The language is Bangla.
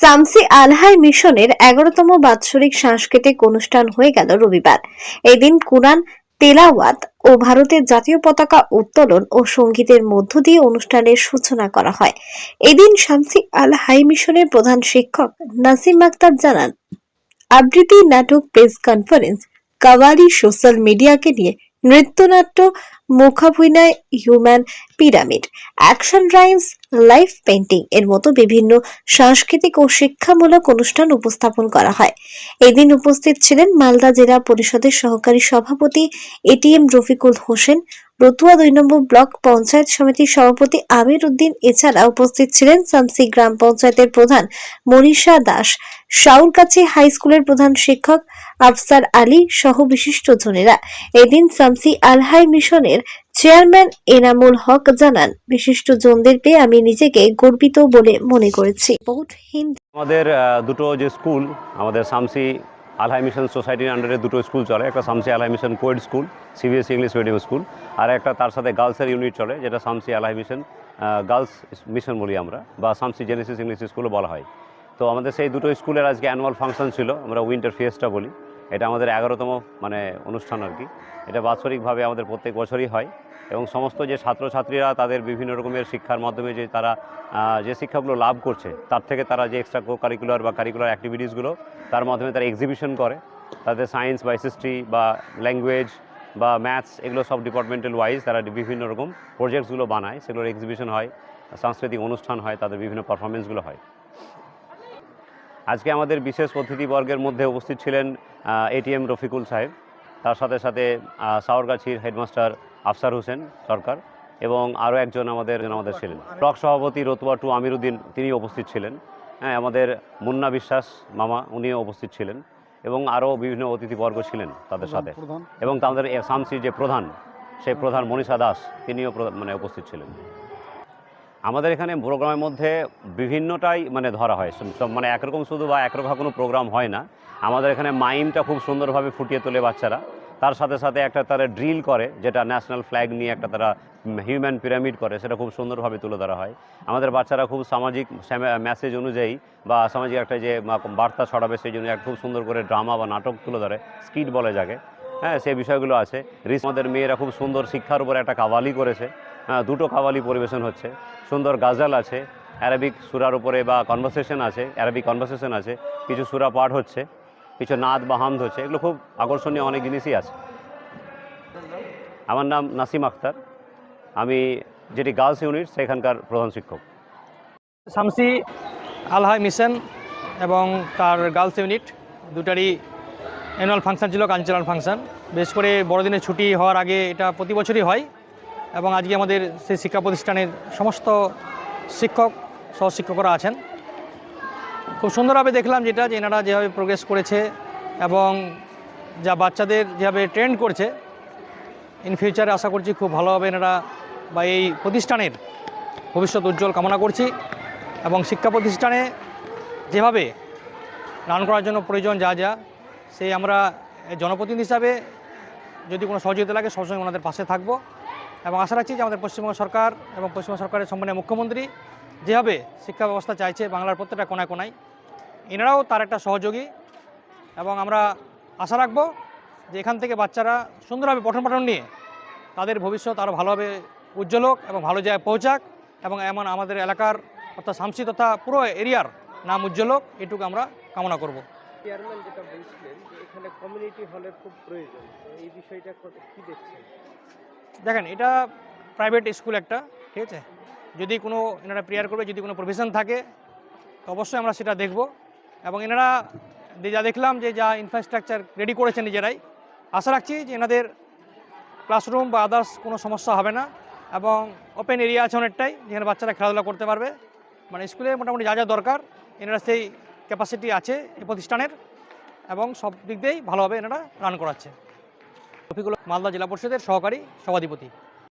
শামসী আল-হাই মিশনের 11তম বাৎসরিক সাংস্কৃতিক অনুষ্ঠান হয়ে গেল রবিবার। এদিন কুরআন তেলাওয়াত ও ভারতের জাতীয় পতাকা উত্তোলন ও সঙ্গীতের মধ্য দিয়ে অনুষ্ঠানের সূচনা করা হয়। এদিন শামসী আল-হাই মিশনের প্রধান শিক্ষক নাসিম আক্তার জানান, আবৃত্তি, নাটক, প্রেস কনফারেন্স, কাওয়ালি, সোশ্যাল মিডিয়াকে নিয়ে নৃত্যনাট্য, মুখাভিনয়, human pyramid, action rhymes, live painting এর মতো বিভিন্ন সাংস্কৃতিক ও শিক্ষামূলক অনুষ্ঠান উপস্থাপন করা হয়। এদিন উপস্থিত ছিলেন মালদা জেলা পরিষদের সহকারী সভাপতি এটিএম রফিকুল হোসেন, রতুয়া ২ নম্বর ব্লক পঞ্চায়েত সমিতির সভাপতি আমির উদ্দিন। এছাড়া উপস্থিত ছিলেন শামসী গ্রাম পঞ্চায়েতের প্রধান মনীষা দাস, শাউলকাছি হাই স্কুলের প্রধান শিক্ষক আফসার আলী সহ বিশিষ্টজনেরা। এদিন শামসী আল-হাই মিশনের চেয়ারম্যান এনামুল হক জানান, বিশিষ্টজনদের পেয়ে আমি নিজেকে গর্বিত বলে মনে করেছি। আমাদের দুটো যে স্কুল, আমাদের শামসী আল-হাই মিশন সোসাইটির আন্ডারে দুটো স্কুল চলে। একটা Shamsi Al-Hai mission coed school, CBSE English medium school, আর একটা তার সাথে গার্লসের ইউনিট চলে, যেটা Shamsi Al-Hai mission girls mission বলি আমরা, বা শামসী জেনেসিস ইংলিশ স্কুলও বলা হয়। তো আমাদের সেই দুটো স্কুলের আজকে অ্যানুয়াল ফাংশন ছিল, আমরা উইন্টার ফিয়েস্টা বলি। এটা আমাদের 11তম অনুষ্ঠান আর কি। এটা বাৎসরিকভাবে আমাদের প্রত্যেক বছরই হয়, এবং সমস্ত যে ছাত্রছাত্রীরা তাদের বিভিন্ন রকমের শিক্ষার মাধ্যমে যে তারা যে শিক্ষাগুলো লাভ করছে, তার থেকে তারা যে এক্সট্রা কো কারিকুলার বা কারিকুলার অ্যাক্টিভিটিসগুলো, তার মাধ্যমে তারা এক্সিবিশন করে, তাদের সায়েন্স বা হিস্ট্রি বা ল্যাঙ্গুয়েজ বা ম্যাথস, এগুলো সব ডিপার্টমেন্টাল ওয়াইজ তারা বিভিন্ন রকম প্রজেক্টসগুলো বানায়, সেগুলোর এক্সিবিশন হয়, সাংস্কৃতিক অনুষ্ঠান হয়, তাদের বিভিন্ন পারফরমেন্সগুলো হয়। আজকে আমাদের বিশেষ অতিথিবর্গের মধ্যে উপস্থিত ছিলেন এটিএম রফিকুল সাহেব, তার সাথে সাথে সাওরগাছির হেডমাস্টার আফসার হোসেন সরকার, এবং আরও একজন আমাদের ছিলেন ব্লক সভাপতি রতুয়া 2 আমির উদ্দিন, তিনি উপস্থিত ছিলেন। হ্যাঁ, আমাদের মুন্না বিশ্বাস মামা, উনিও উপস্থিত ছিলেন, এবং আরও বিভিন্ন অতিথিবর্গ ছিলেন তাদের সাথে, এবং তাদের শামসীর যে প্রধান, সেই প্রধান মনীষা দাস, তিনিও উপস্থিত ছিলেন। আমাদের এখানে প্রোগ্রামের মধ্যে বিভিন্নটাই ধরা হয়, একরকম শুধু বা একরকম কোনো প্রোগ্রাম হয় না। আমাদের এখানে মাইমটা খুব সুন্দরভাবে ফুটিয়ে তোলে বাচ্চারা, তার সাথে সাথে একটা তারা ড্রিল করে, যেটা ন্যাশনাল ফ্ল্যাগ নিয়ে একটা তারা হিউম্যান পিরামিড করে, সেটা খুব সুন্দরভাবে তুলে ধরা হয়। আমাদের বাচ্চারা খুব সামাজিক মেসেজ অনুযায়ী বা সামাজিক একটা যে বার্তা ছড়াবে, সেই জন্য একটা খুব সুন্দর করে ড্রামা বা নাটক তুলে ধরে, স্কিট বলে যাকে। হ্যাঁ, সেই বিষয়গুলো আছে। আমাদের মেয়েরা খুব সুন্দর শিক্ষার উপর একটা কাওয়ালি করেছে। হ্যাঁ, দুটো কাওয়ালি পরিবেশন হচ্ছে, সুন্দর গাজাল আছে, অ্যারাবিক সুরার উপরে বা কনভারসেশন আছে, অ্যারাবিক কনভারসেশন আছে, কিছু সুরা পাঠ হচ্ছে, কিছু নাদ বা হামদ হচ্ছে। এগুলো খুব আকর্ষণীয় অনেক জিনিসই আছে। আমার নাম নাসিম আক্তার, আমি যেটি গার্লস ইউনিট সেখানকার প্রধান শিক্ষক। শামসী আল-হাই মিশন এবং তার গার্লস ইউনিট দুটারই অ্যানুয়াল ফাংশন ছিল, কালচারাল ফাংশন। বিশেষ করে বড়দিনের ছুটি হওয়ার আগে এটা প্রতি বছরই হয়, এবং আজকে আমাদের সেই শিক্ষা প্রতিষ্ঠানের সমস্ত শিক্ষক সহশিক্ষকরা আছেন। খুব সুন্দরভাবে দেখলাম যে এনারা যেভাবে প্রোগ্রেস করেছে এবং যা বাচ্চাদের যেভাবে ট্রেন্ড করছে, ইন ফিউচারে আশা করছি খুব ভালোভাবে এনারা বা এই প্রতিষ্ঠানের ভবিষ্যৎ উজ্জ্বল কামনা করছি। এবং শিক্ষা প্রতিষ্ঠানে যেভাবে রান করার জন্য প্রয়োজন যা সেই আমরা জনপ্রতিনিধি হিসাবে যদি কোনো সহযোগিতা লাগে সবসময় ওনাদের পাশে থাকব, এবং আশা রাখছি যে আমাদের পশ্চিমবঙ্গ সরকার এবং পশ্চিমবঙ্গ সরকারের সম্মানীয় মুখ্যমন্ত্রী যেভাবে শিক্ষা ব্যবস্থা চাইছে বাংলার প্রত্যেকটা কোনায় কোনায়, এনারাও তার একটা সহযোগী। এবং আমরা আশা রাখব যে এখান থেকে বাচ্চারা সুন্দরভাবে পঠন পাঠন নিয়ে তাদের ভবিষ্যৎ আরও ভালোভাবে উজ্জ্বল হোক এবং ভালো জায়গায় পৌঁছাক, এবং এমন আমাদের এলাকার অর্থাৎ শামসী তথা পুরো এরিয়ার নাম উজ্জ্বল হোক, এটুকু আমরা কামনা করব। চেয়ারম্যান যেটা বলছিলেন যে এখানে কমিউনিটি হলের খুব প্রয়োজন, এই বিষয়টা কি দেখছেন? দেখেন, এটা প্রাইভেট স্কুল একটা, ঠিক আছে, যদি কোনো এনারা প্রেয়ার করবে, যদি কোনো প্রভিশন থাকে তো অবশ্যই আমরা সেটা দেখব। এবং এনারা যা দেখলাম যে যা ইনফ্রাস্ট্রাকচার রেডি করেছেন নিজেরাই, আশা রাখছি যে এনাদের ক্লাসরুম বা আদার্স কোনো সমস্যা হবে না, এবং ওপেন এরিয়া আছে অনেকটাই, যেখানে বাচ্চারা খেলাধুলা করতে পারবে। স্কুলে মোটামুটি যা দরকার এনারা সেই ক্যাপাসিটি আছে এই প্রতিষ্ঠানের, এবং সব দিক দিয়েই ভালোভাবে এনারা রান করাচ্ছে। রফিকুল, মালদা জেলা পরিষদের সহকারী সভাধিপতি।